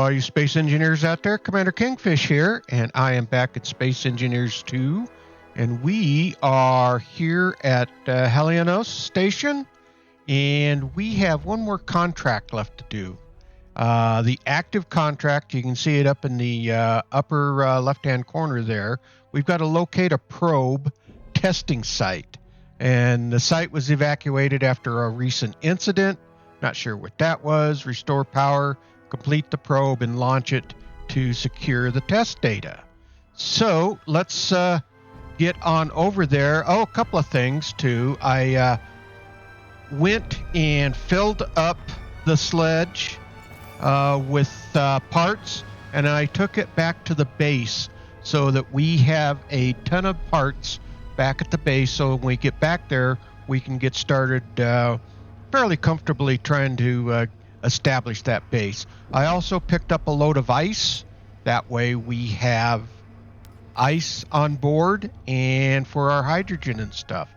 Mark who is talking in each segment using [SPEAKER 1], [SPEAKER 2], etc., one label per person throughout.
[SPEAKER 1] all you space engineers out there. Commander Kingfish here, and I am back at Space Engineers 2, and we are here at Helionis station, and we have one more contract left to do. The active contract, you can see it up in the upper left-hand corner there. We've got to locate a probe testing site, and the site was evacuated after a recent incident. Not sure what that was. Restore power, complete the probe, and launch it to secure the test data. So let's get on over there. Oh, a couple of things too. I went and filled up the sledge with parts, and I took it back to the base so that we have a ton of parts back at the base, so when we get back there we can get started fairly comfortably trying to establish that base. I also picked up a load of ice. That way we have ice on board and for our hydrogen and stuff.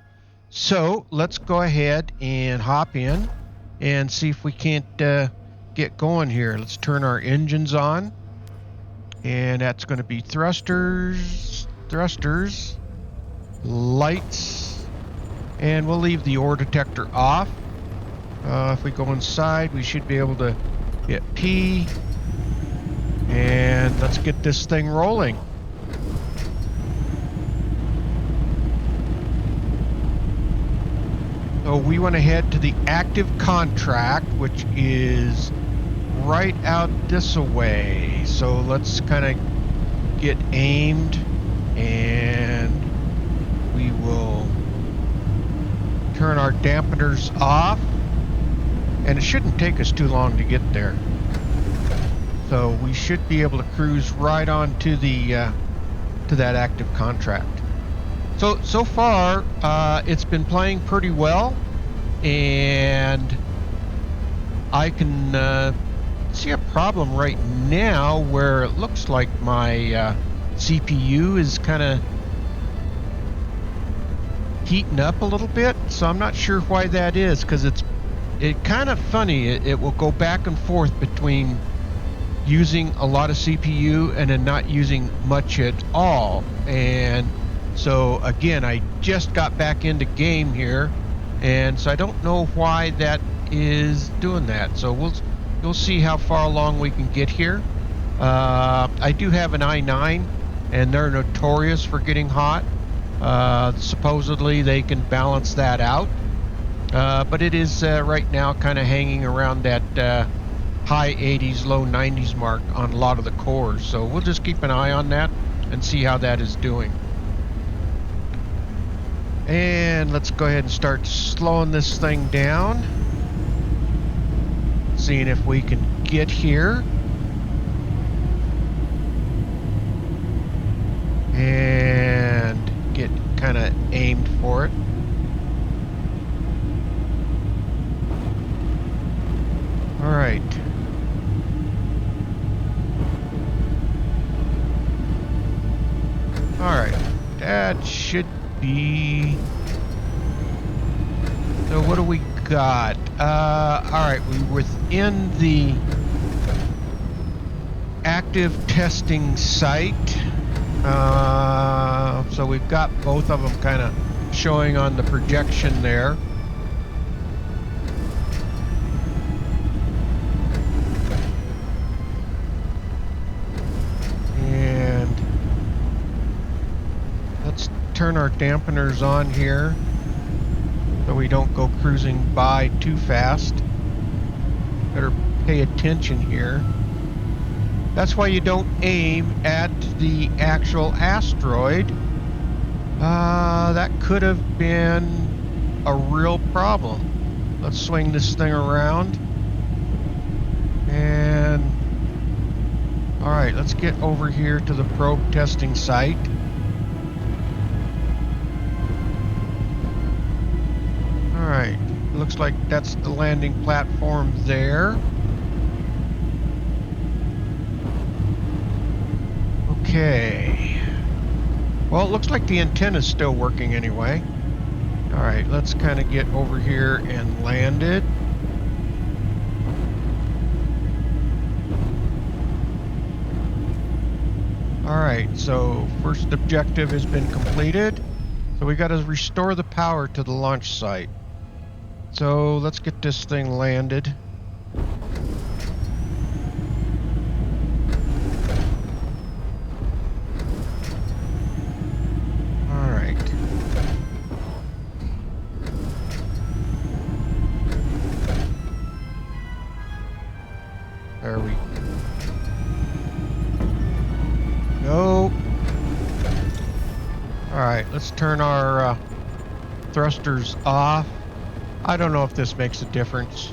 [SPEAKER 1] So let's go ahead and hop in and see if we can't get going here. Let's turn our engines on, and that's going to be thrusters, lights, and we'll leave the ore detector off. If we go inside, we should be able to hit P, and let's get this thing rolling. So we want to head to the active contract, which is right out this way. So let's kind of get aimed, and we will turn our dampeners off. And it shouldn't take us too long to get there. So we should be able to cruise right on to the to that active contract. So far, it's been playing pretty well, and I can see a problem right now where it looks like my CPU is kind of heating up a little bit. So I'm not sure why that is, because it's kind of funny. It will go back and forth between using a lot of CPU and then not using much at all. And so again, I just got back into game here, and so I don't know why that is doing that. So we'll see how far along we can get here. I do have an i9, and they're notorious for getting hot. Supposedly they can balance that out. But it is right now kind of hanging around that high 80s, low 90s mark on a lot of the cores. So we'll just keep an eye on that and see how that is doing. And let's go ahead and start slowing this thing down. Seeing if we can get here. And get kind of aimed for it. All right. All right. That should be. So what do we got? All right. We're within the active testing site. So we've got both of them kind of showing on the projection there. Turn our dampeners on here so we don't go cruising by too fast. Better pay attention here. That's why you don't aim at the actual asteroid. That could have been a real problem. Let's swing this thing around. And all right, let's get over here to the probe testing site. Alright, looks like that's the landing platform there. Okay. Well, it looks like the antenna's still working anyway. Alright, let's kind of get over here and land it. All right, so first objective has been completed. So we got to restore the power to the launch site. So let's get this thing landed. All right. There we go. All right, let's turn our thrusters off. I don't know if this makes a difference,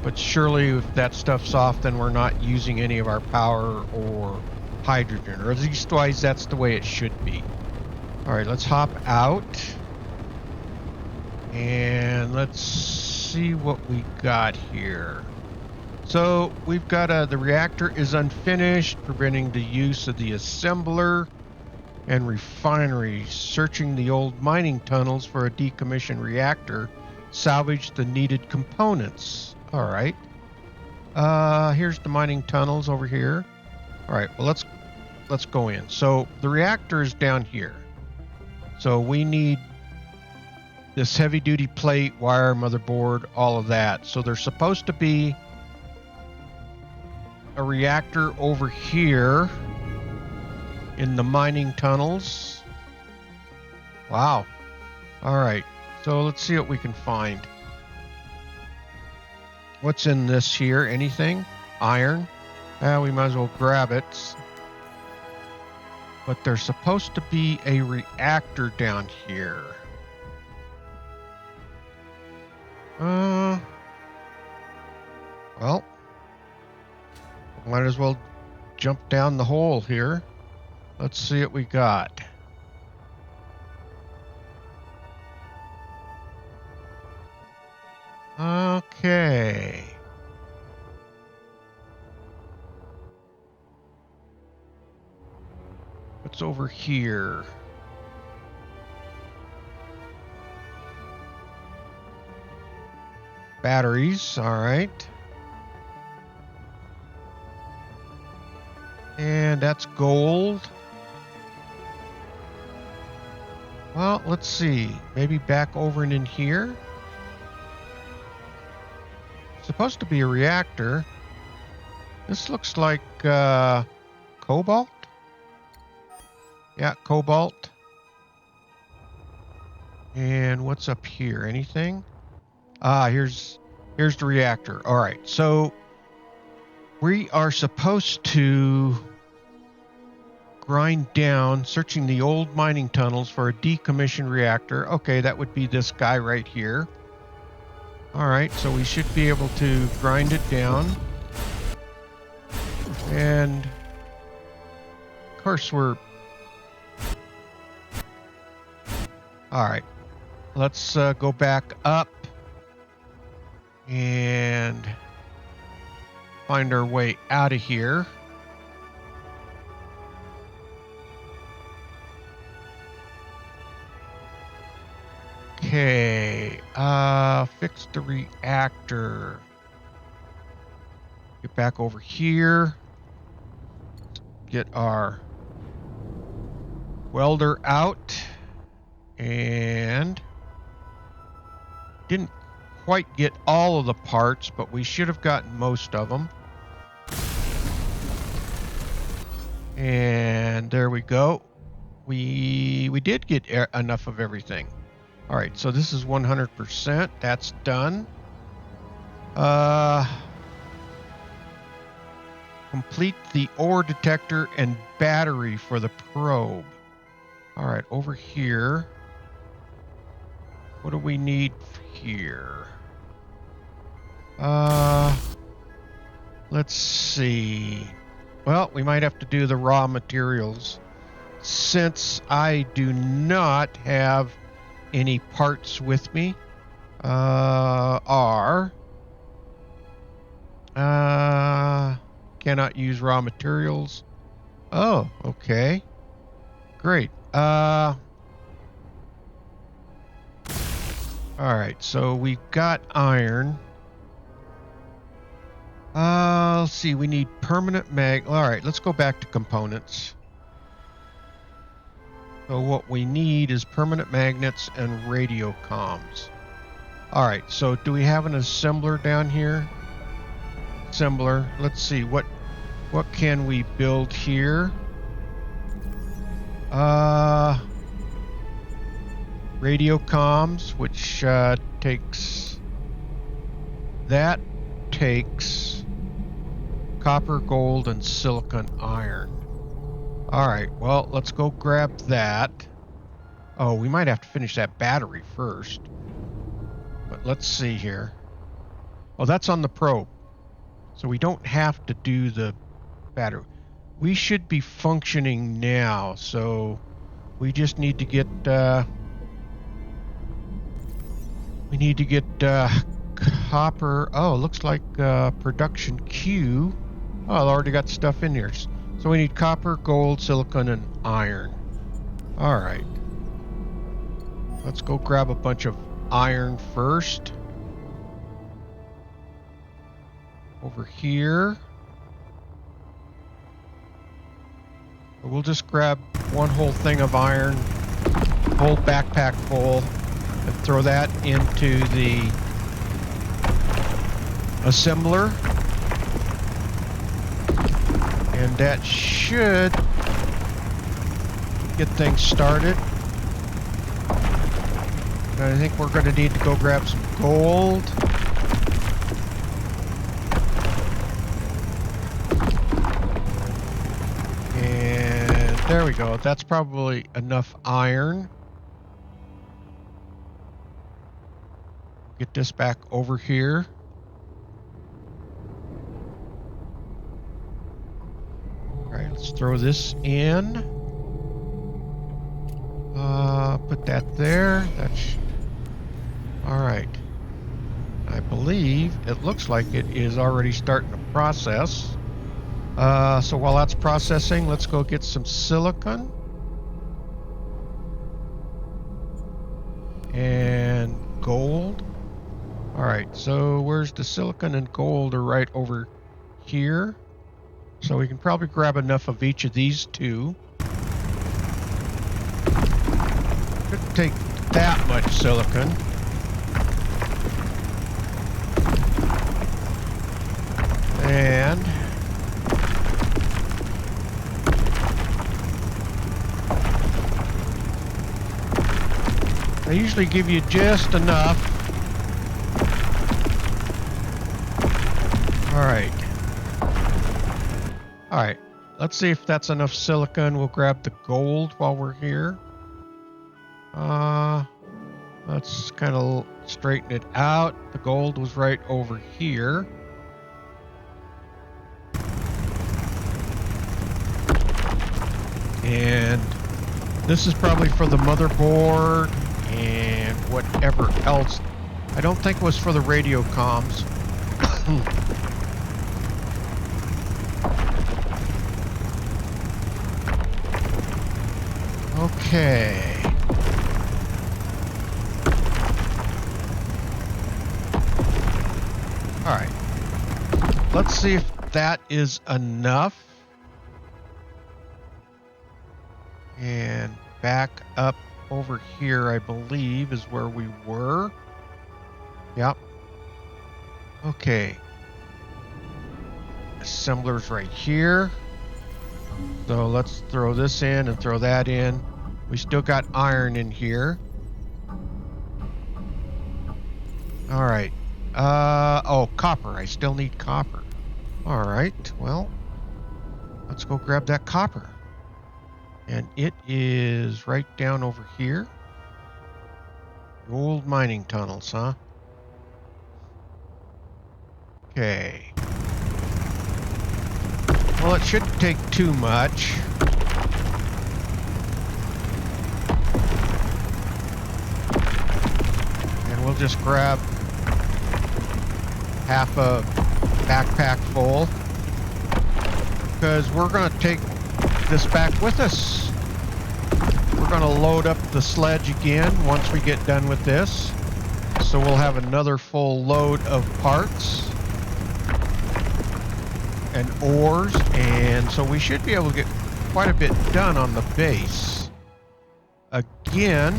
[SPEAKER 1] but surely if that stuff's off, then we're not using any of our power or hydrogen, or at least wise that's the way it should be. All right, let's hop out and let's see what we got here. So we've got the reactor is unfinished, preventing the use of the assembler and refinery, searching the old mining tunnels for a decommissioned reactor, salvage the needed components. All right. Here's the mining tunnels over here. All right, well let's go in. So the reactor is down here. So we need this heavy duty plate, wire, motherboard, all of that. So there's supposed to be a reactor over here in the mining tunnels. Wow. All right. So let's see what we can find. What's in this here? Anything? Iron? We might as well grab it. But there's supposed to be a reactor down here. Well, might as well jump down the hole here. Let's see what we got. Okay. What's over here? Batteries, all right. And that's gold. Well, let's see. Maybe back over and in here. Supposed to be a reactor. This looks like cobalt. Yeah, cobalt. And what's up here? Anything? Here's the reactor. All right, so we are supposed to grind down, searching the old mining tunnels for a decommissioned reactor. Okay, that would be this guy right here. All right, so we should be able to grind it down. And of course we're... All right, let's go back up and find our way out of here. Okay, fix the reactor. Get back over here. Get our welder out. And didn't quite get all of the parts, but we should have gotten most of them. And there we go. We did get enough of everything. All right, so this is 100%. That's done. Complete the ore detector and battery for the probe. All right, over here. What do we need here? Let's see. Well, we might have to do the raw materials, since I do not have any parts with me. Cannot use raw materials. Oh, okay. Great. All right, so we've got iron. Let's see, we need permanent mag. All right, let's go back to components. So what we need is permanent magnets and radio comms. All right, so do we have an assembler down here? Assembler. Let's see, what can we build here? Radio comms, which takes copper, gold, and silicon iron. All right, well, let's go grab that. Oh, we might have to finish that battery first. But let's see here. Oh, that's on the probe. So we don't have to do the battery. We should be functioning now, so we just need to get copper. Oh, looks like production Q. Oh, I already got stuff in here. So we need copper, gold, silicon, and iron. All right. Let's go grab a bunch of iron first. Over here. We'll just grab one whole thing of iron, whole backpack full, and throw that into the assembler. And that should get things started. And I think we're going to need to go grab some gold. And there we go. That's probably enough iron. Get this back over here. Alright, let's throw this in. Put that there. That's alright. I believe it looks like it is already starting to process. So while that's processing, let's go get some silicon. And gold. Alright, so where's the silicon and gold are right over here. So we can probably grab enough of each of these two. Shouldn't take that much silicon. And I usually give you just enough. Alright. Alright. Let's see if that's enough silicon. We'll grab the gold while we're here. Let's kind of straighten it out. The gold was right over here. And this is probably for the motherboard and whatever else. I don't think it was for the radio comms. Okay. All right. Let's see if that is enough. And back up over here, I believe, is where we were. Yep. Okay. Assembler's right here. So let's throw this in and throw that in. We still got iron in here. All right. Oh, copper. I still need copper. All right. Well, let's go grab that copper. And it is right down over here. Old mining tunnels, huh? Okay. Well, it shouldn't take too much. And we'll just grab half a backpack full, because we're going to take this back with us. We're going to load up the sledge again once we get done with this. So we'll have another full load of parts and ores, and so we should be able to get quite a bit done on the base. again,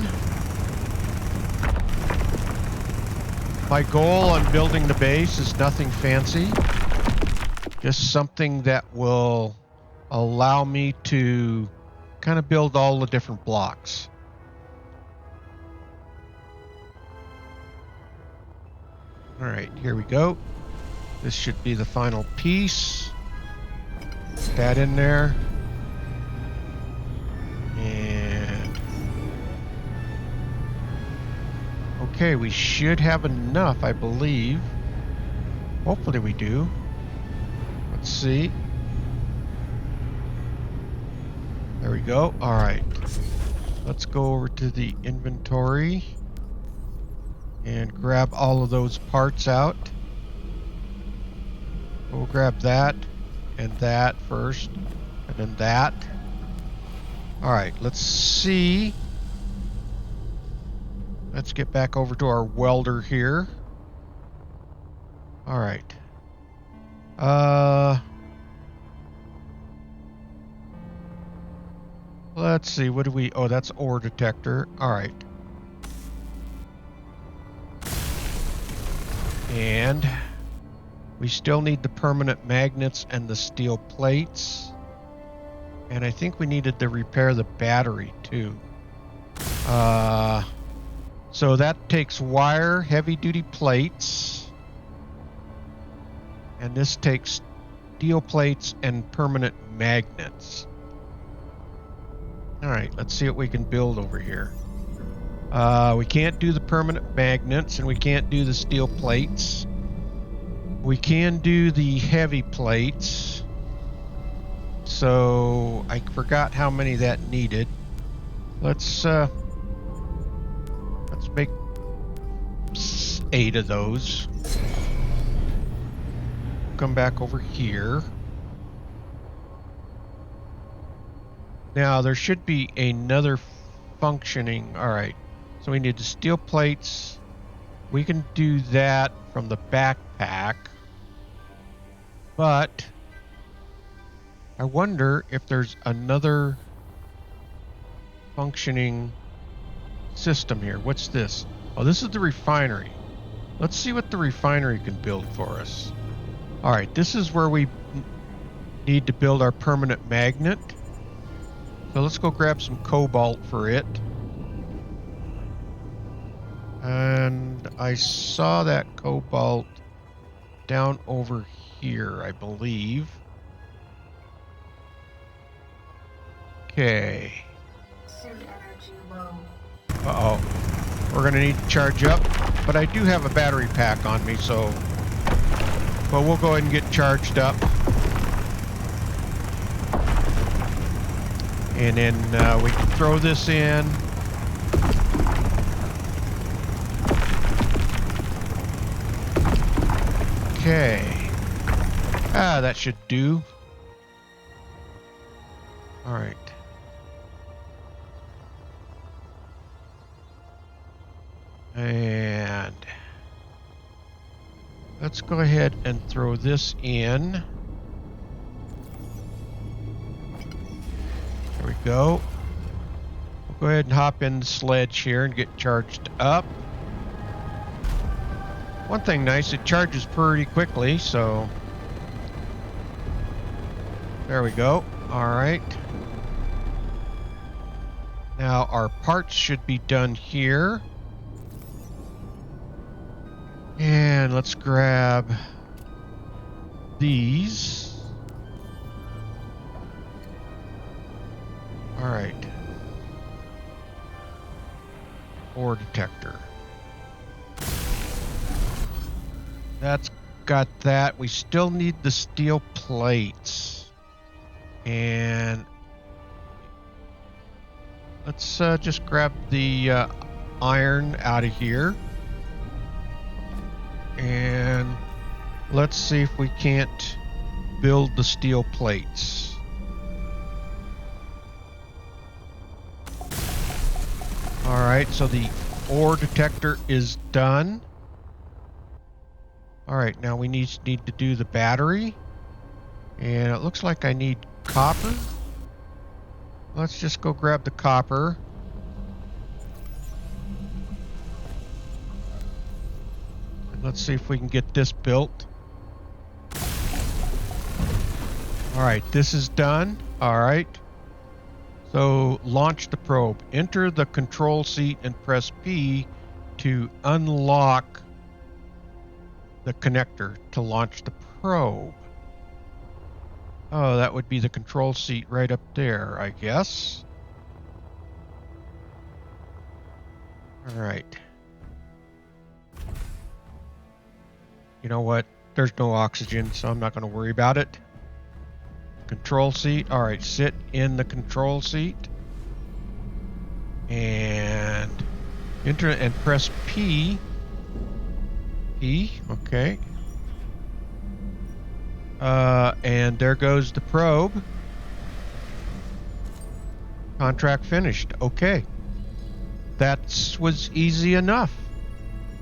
[SPEAKER 1] my goal on building the base is nothing fancy. Just something that will allow me to kind of build all the different blocks. All right, here we go. This should be the final piece. Put that in there. And okay, we should have enough, I believe. Hopefully we do. Let's see. There we go. All right. Let's go over to the inventory and grab all of those parts out. We'll grab that and that first, and then that. All right, let's see. Let's get back over to our welder here. All right. Let's see, what do we... Oh, that's ore detector. All right. And we still need the permanent magnets and the steel plates. And I think we needed to repair the battery too. So that takes wire, heavy-duty plates. And this takes steel plates and permanent magnets. All right, let's see what we can build over here. We can't do the permanent magnets and we can't do the steel plates. We can do the heavy plates. So I forgot how many that needed. Let's make 8 of those. Come back over here. Now there should be another functioning. All right. So we need the steel plates. We can do that from the backpack. But I wonder if there's another functioning system here. What's this? Oh, this is the refinery. Let's see what the refinery can build for us. All right, this is where we need to build our permanent magnet. So let's go grab some cobalt for it. And I saw that cobalt down over here, I believe. Okay. Uh-oh. We're going to need to charge up. But I do have a battery pack on me, so... But we'll go ahead and get charged up. And then we can throw this in. Okay. That should do. All right. And let's go ahead and throw this in. There we go. We'll go ahead and hop in the sledge here and get charged up. One thing nice, it charges pretty quickly, so there we go. All right. Now our parts should be done here. And let's grab these. All right. Ore detector. That's got that. We still need the steel plates. And let's just grab the iron out of here. And let's see if we can't build the steel plates. All right, so the ore detector is done. All right, now we need to do the battery. And it looks like I need copper. Let's just go grab the copper. Let's see if we can get this built. All right, this is done. All right. So launch the probe. Enter the control seat and press P to unlock the connector to launch the probe. Oh, that would be the control seat right up there, I guess. All right. You know what? There's no oxygen, so I'm not going to worry about it. Control seat. All right, sit in the control seat. And enter and press P. P, okay. And there goes the probe. Contract finished. Okay. That was easy enough.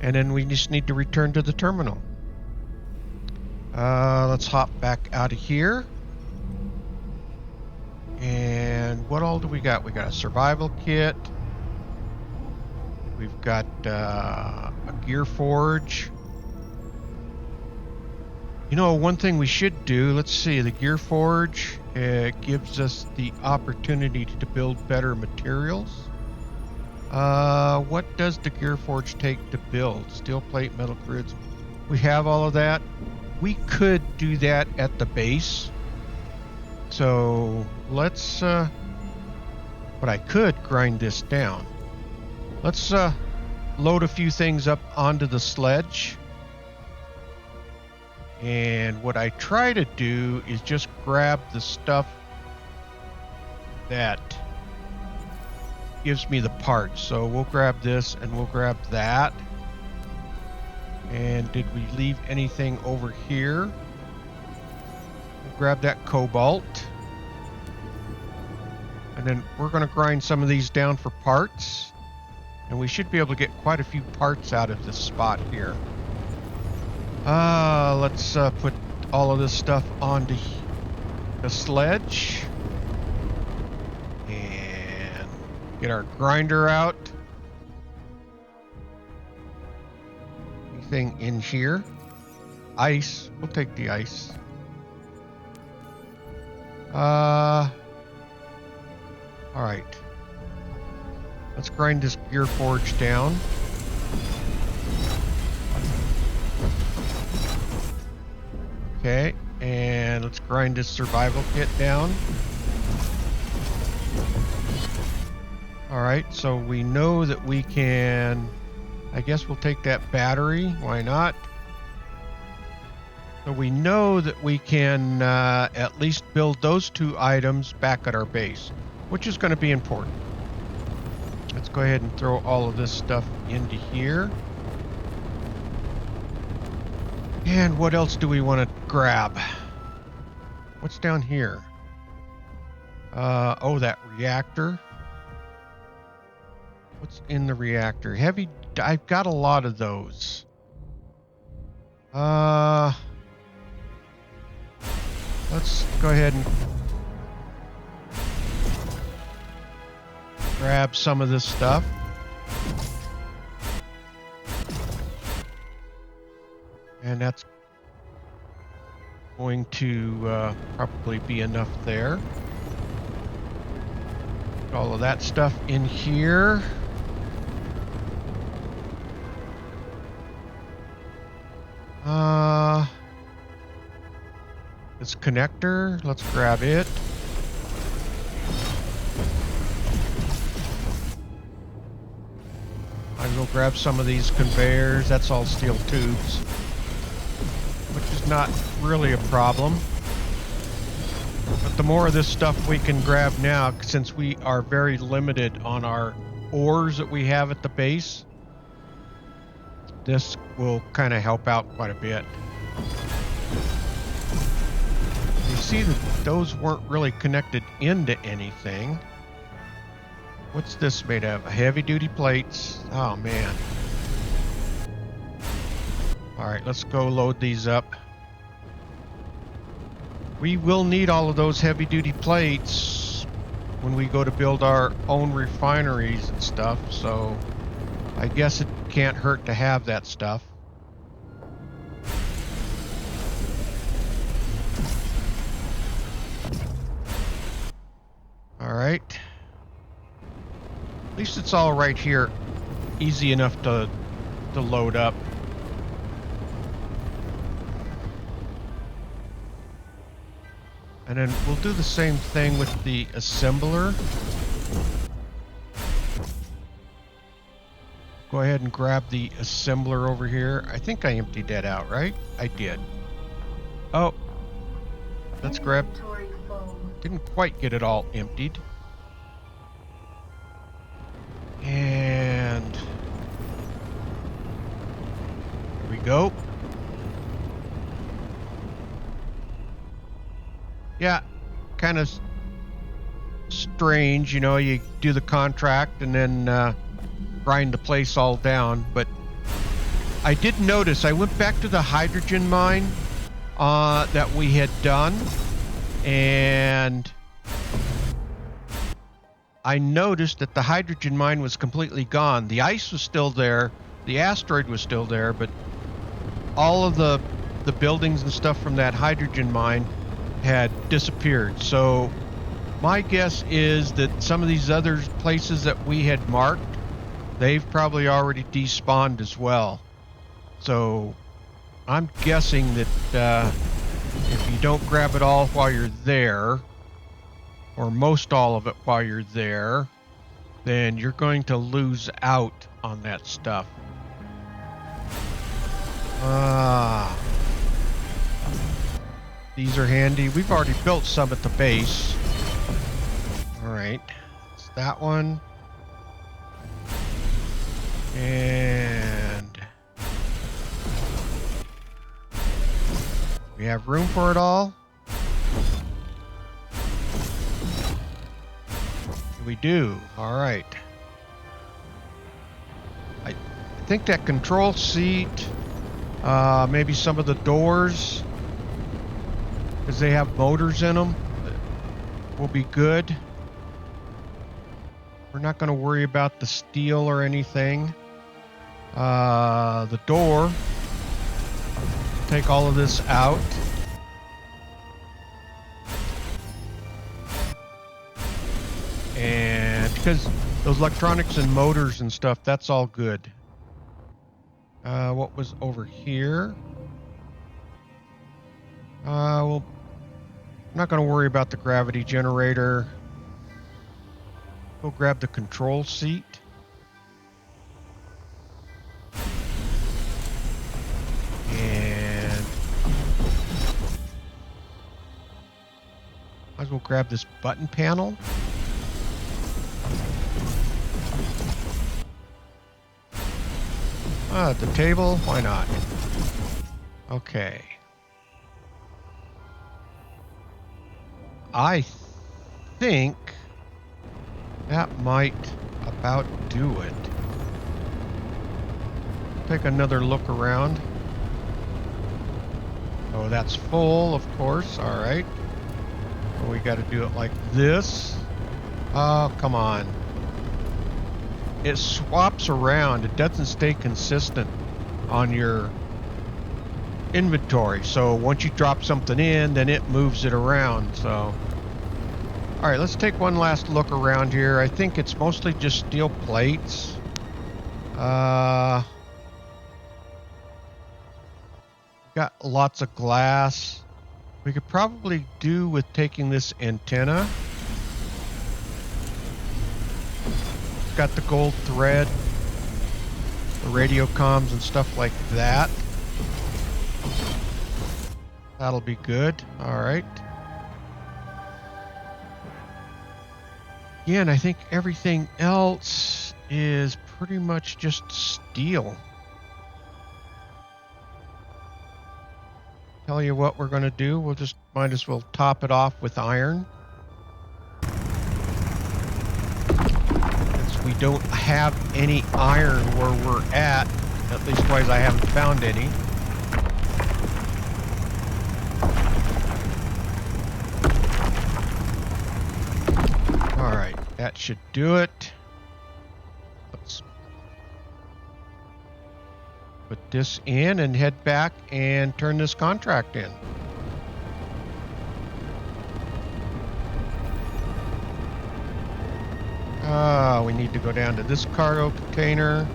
[SPEAKER 1] And then we just need to return to the terminal. Let's hop back out of here. And what all do we got? We got a survival kit. We've got a gear forge. You know, one thing we should do, let's see, the gear forge gives us the opportunity to build better materials. What does the gear forge take to build? Steel plate, metal grids. We have all of that. We could do that at the base. So let's, but I could grind this down. Let's load a few things up onto the sledge. And what I try to do is just grab the stuff that gives me the parts. So we'll grab this and we'll grab that. And did we leave anything over here? We'll grab that cobalt. And then we're going to grind some of these down for parts. And we should be able to get quite a few parts out of this spot here. Let's put all of this stuff onto the sledge. And get our grinder out. Anything in here? Ice. We'll take the ice. Alright. Let's grind this gear forge down. Okay, and let's grind this survival kit down. Alright, so we know that we can... I guess we'll take that battery. Why not? So we know that we can at least build those two items back at our base, which is going to be important. Let's go ahead and throw all of this stuff into here. And what else do we want to grab? What's down here? Oh, that reactor. What's in the reactor? Heavy... I've got a lot of those. Let's go ahead and grab some of this stuff. And that's going to probably be enough there. Put all of that stuff in here. This connector, let's grab it. I will grab some of these conveyors. That's all steel tubes, which is not really a problem. But the more of this stuff we can grab now, since we are very limited on our ores that we have at the base, this will kind of help out quite a bit. You see that those weren't really connected into anything. What's this made of? Heavy duty plates. Oh man. Alright, let's go load these up. We will need all of those heavy duty plates when we go to build our own refineries and stuff, so I guess it can't hurt to have that stuff. All right. At least it's all right here. Easy enough to load up. And then we'll do the same thing with the assembler. Go ahead and grab the assembler over here. I think I emptied that out, right? I did. Oh, let's grab. Didn't quite get it all emptied. And there we go. Yeah, kind of strange, you know, you do the contract and then grind the place all down. But I did notice, I went back to the hydrogen mine that we had done, and I noticed that the hydrogen mine was completely gone. The ice was still there, the asteroid was still there, but all of the buildings and stuff from that hydrogen mine had disappeared. So my guess is that some of these other places that we had marked, they've probably already despawned as well. So I'm guessing that if you don't grab it all while you're there, or most all of it while you're there, then you're going to lose out on that stuff. These are handy. We've already built some at the base. Alright, it's that one. And we have room for it all. We do. Alright. I think that control seat, maybe some of the doors, because they have motors in them, will be good. We're not going to worry about the steel or anything. The door, take all of this out. And because those electronics and motors and stuff, that's all good. What was over here? Well, I'm not going to worry about the gravity generator. We'll grab the control seat. And might as well grab this button panel. The table, why not? Okay. I think that might about do it. Take another look around. Oh, that's full, of course. All right. So we got to do it like this. Oh, come on. It swaps around. It doesn't stay consistent on your inventory. So once you drop something in, then it moves it around. So, all right, let's take one last look around here. I think it's mostly just steel plates. Got lots of glass. We could probably do with taking this antenna. It's got the gold thread, the radio comms and stuff like that. That'll be good. All right. Again, I think everything else is pretty much just steel. Tell you what we're going to do. We'll just might as well top it off with iron. Since we don't have any iron where we're at least wise I haven't found any. Alright, that should do it. Let's put this in and head back and turn this contract in. We need to go down to this cargo container.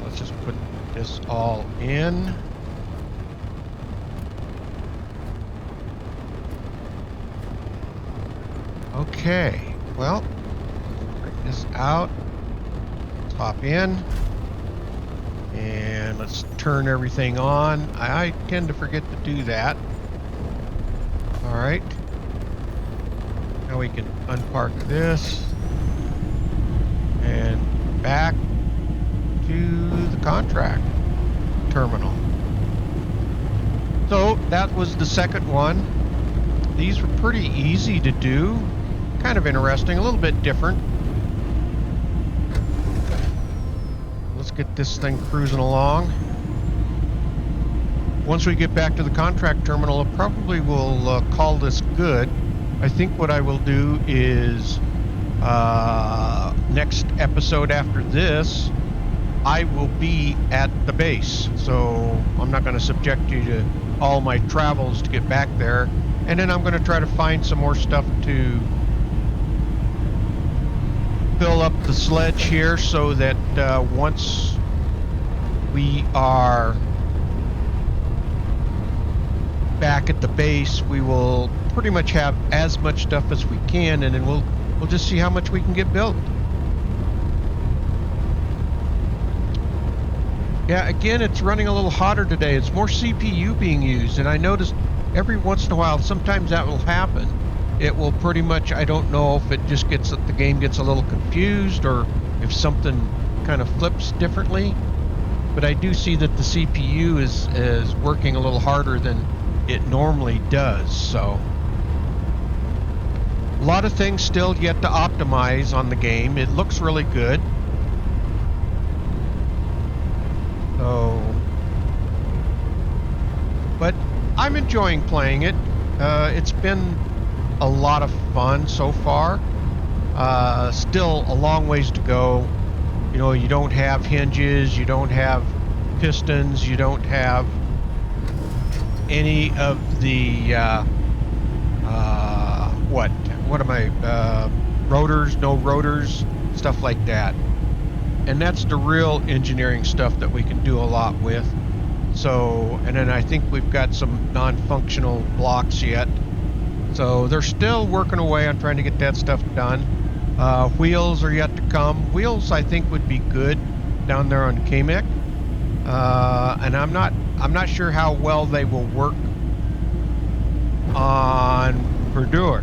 [SPEAKER 1] Let's just put this all in. Okay, well, bring this out. Let's hop in. And let's turn everything on. I tend to forget to do that. All right. Now we can unpark this. And back to the contract terminal. So that was the second one. These were pretty easy to do. Kind of interesting, a little bit different. Let's get this thing cruising along. Once we get back to the contract terminal, I probably will call this good. I think what I will do is next episode after this, I will be at the base. So I'm not going to subject you to all my travels to get back there. And then I'm going to try to find some more stuff to fill up the sledge here so that once we are back at the base, we will pretty much have as much stuff as we can, and then we'll just see how much we can get built. Yeah, again, it's running a little hotter today. It's more CPU being used, and I noticed every once in a while, sometimes that will happen. It will pretty much, I don't know if it just gets, the game gets a little confused or if something kind of flips differently, but I do see that the CPU is working a little harder than it normally does. So a lot of things still yet to optimize on the game. It looks really good. So, but I'm enjoying playing it. It's been a lot of fun so far. Still a long ways to go. You know, you don't have hinges, you don't have pistons, you don't have any of the what am I, rotors, no rotors, stuff like that. And that's the real engineering stuff that we can do a lot with. So, and then I think we've got some non-functional blocks yet. So they're still working away on trying to get that stuff done. Wheels are yet to come. Wheels, I think, would be good down there on Kamek. And I'm not sure how well they will work on Verdure.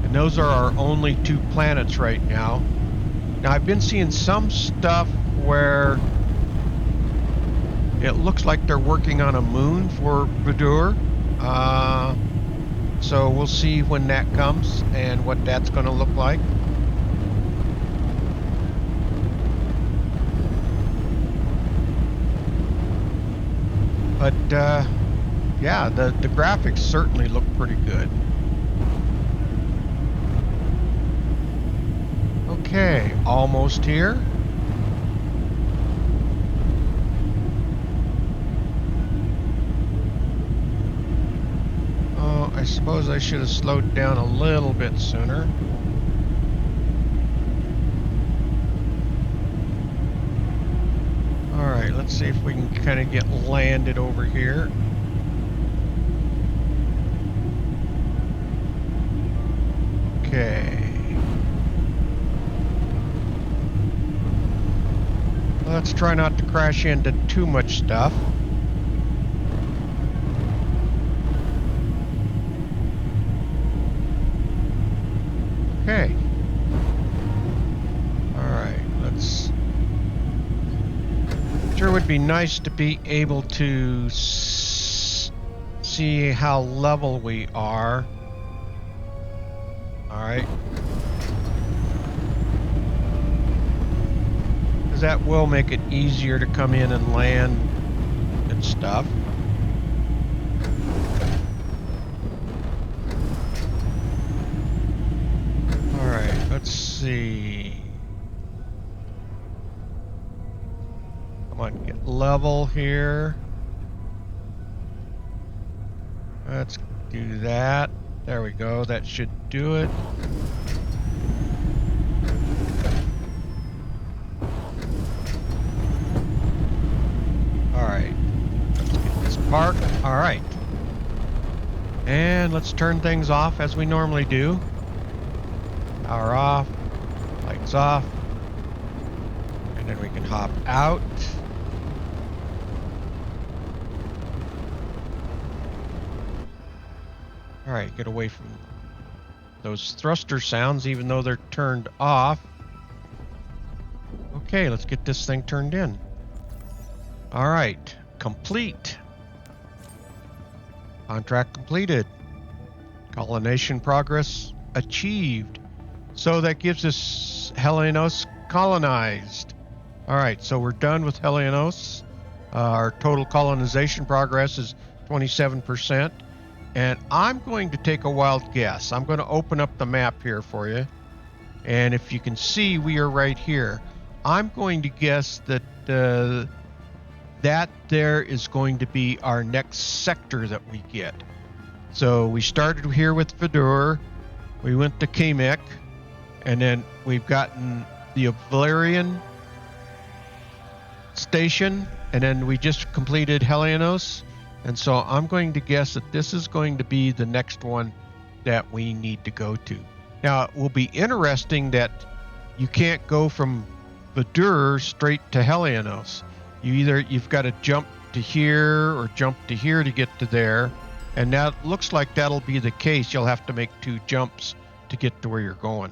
[SPEAKER 1] And those are our only two planets right now. Now I've been seeing some stuff where it looks like they're working on a moon for Verdure. So we'll see when that comes and what that's going to look like. But yeah, the graphics certainly look pretty good. Okay, almost here. Oh, I suppose I should have slowed down a little bit sooner. Alright, let's see if we can kind of get landed over here. Okay. Let's try not to crash into too much stuff. Okay. Alright, let's... Sure would be nice to be able to see how level we are. Alright. Because that will make it easier to come in and land and stuff. Alright, let's see. Come on, get level here. Let's do that. There we go. That should do it. park. All right. And let's turn things off as we normally do. Power off, lights off. And then we can hop out. All right, get away from those thruster sounds, even though they're turned off. Okay, let's get this thing turned in. All right, complete. Contract completed. Colonization progress achieved. So that gives us Helionis colonized. All right, so we're done with Helionis. Our total colonization progress is 27%. And I'm going to take a wild guess. I'm going to open up the map here for you. And if you can see, we are right here. I'm going to guess that that there is going to be our next sector that we get. So we started here with Vidur. We went to Kamek. And then we've gotten the Valerian station. And then we just completed Helionis. And so I'm going to guess that this is going to be the next one that we need to go to. Now, it will be interesting that you can't go from Vidur straight to Helionis. You've got to jump to here or jump to here to get to there. And that looks like that'll be the case. You'll have to make 2 jumps to get to where you're going.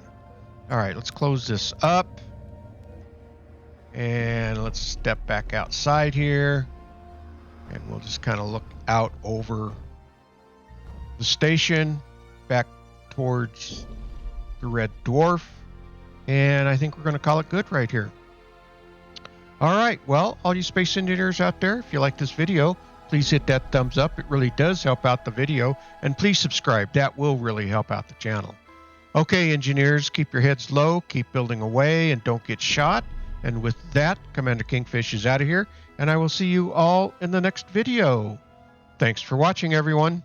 [SPEAKER 1] All right, let's close this up. And let's step back outside here. And we'll just kind of look out over the station, back towards the red dwarf. And I think we're going to call it good right here. All right, well, all you space engineers out there, if you like this video, please hit that thumbs up. It really does help out the video. And please subscribe. That will really help out the channel. Okay, engineers, keep your heads low, keep building away, and don't get shot. And with that, Commander Kingfish is out of here. And I will see you all in the next video. Thanks for watching, everyone.